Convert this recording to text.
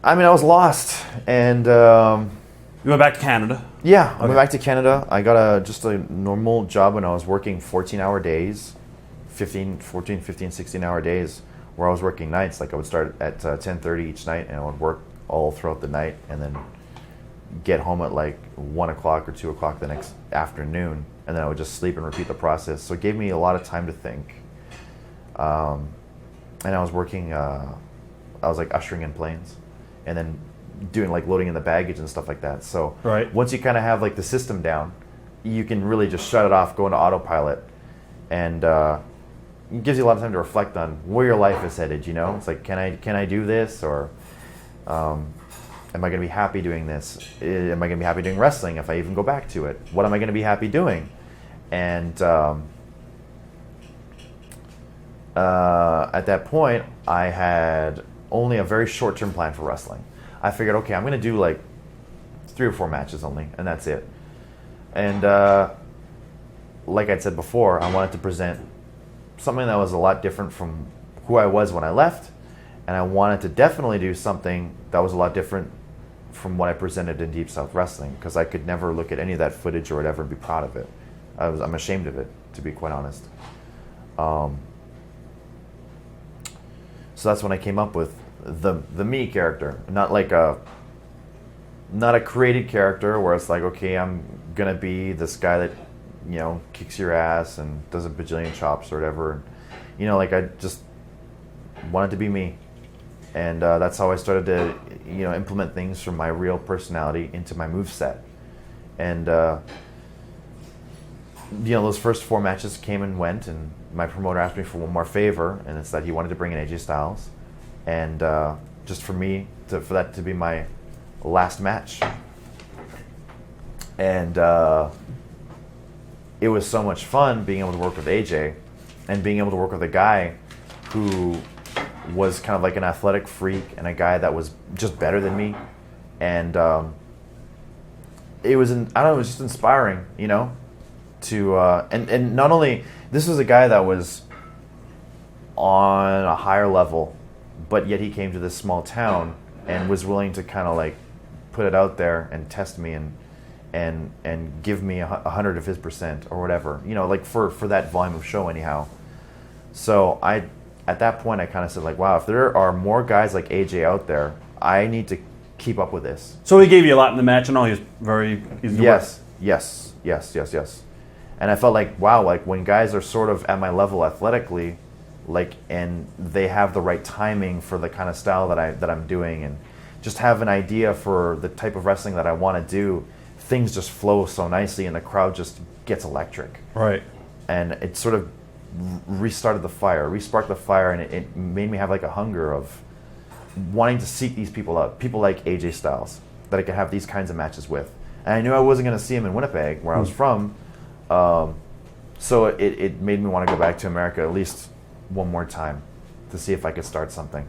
I mean, I was lost, and You went back to Canada. yeah, I went back to Canada. I got just a normal job when I was working 14-hour days, 15, 16-hour days, where I was working nights. Like I would start at 10:30 each night, and I would work all throughout the night, and then get home at like 1 o'clock or 2 o'clock the next afternoon, and then I would just sleep and repeat the process. So it gave me a lot of time to think. And I was working, I was like ushering in planes, and then doing like loading in the baggage and stuff like that. So Right. once you kind of have like the system down, you can really just shut it off, go into autopilot, and it gives you a lot of time to reflect on where your life is headed. You know, it's like, can I do this, or am I going to be happy doing this? Am I going to be happy doing wrestling if I even go back to it? What am I going to be happy doing? And at that point, I had only a very short-term plan for wrestling. I figured, okay, I'm going to do like 3 or 4 matches only, and that's it. And like I'd said before, I wanted to present something that was a lot different from who I was when I left, and I wanted to definitely do something that was a lot different from what I presented in Deep South Wrestling, because I could never look at any of that footage or whatever and be proud of it. I'm ashamed of it, to be quite honest. So that's when I came up with the me character, not a created character where it's like, okay, I'm gonna be this guy that, you know, kicks your ass and does a bajillion chops or whatever. You know, like I just wanted to be me, and that's how I started to, you know, implement things from my real personality into my moveset. And you know, those first 4 matches came and went, and my promoter asked me for one more favor, and it's that he wanted to bring in AJ Styles, and just for that to be my last match. And it was so much fun being able to work with AJ, and being able to work with a guy who was kind of like an athletic freak, and a guy that was just better than me. And it was, I don't know, it was just inspiring, you know, to and not only, this was a guy that was on a higher level, but yet he came to this small town and was willing to kind of like put it out there and test me and give me 100 of his percent or whatever, you know, like for that volume of show anyhow. So at that point I kind of said like, wow, if there are more guys like AJ out there, I need to keep up with this. So he gave you a lot in the match, and all. He was very easy to work. Yes. And I felt like, wow, like when guys are sort of at my level athletically, like, and they have the right timing for the kind of style that I'm doing, and just have an idea for the type of wrestling that I want to do, things just flow so nicely, and the crowd just gets electric. Right. And it sort of resparked the fire, and it made me have like a hunger of wanting to seek these people out, people like AJ Styles, that I could have these kinds of matches with. And I knew I wasn't going to see him in Winnipeg, where I was from, so it made me want to go back to America at least one more time to see if I could start something.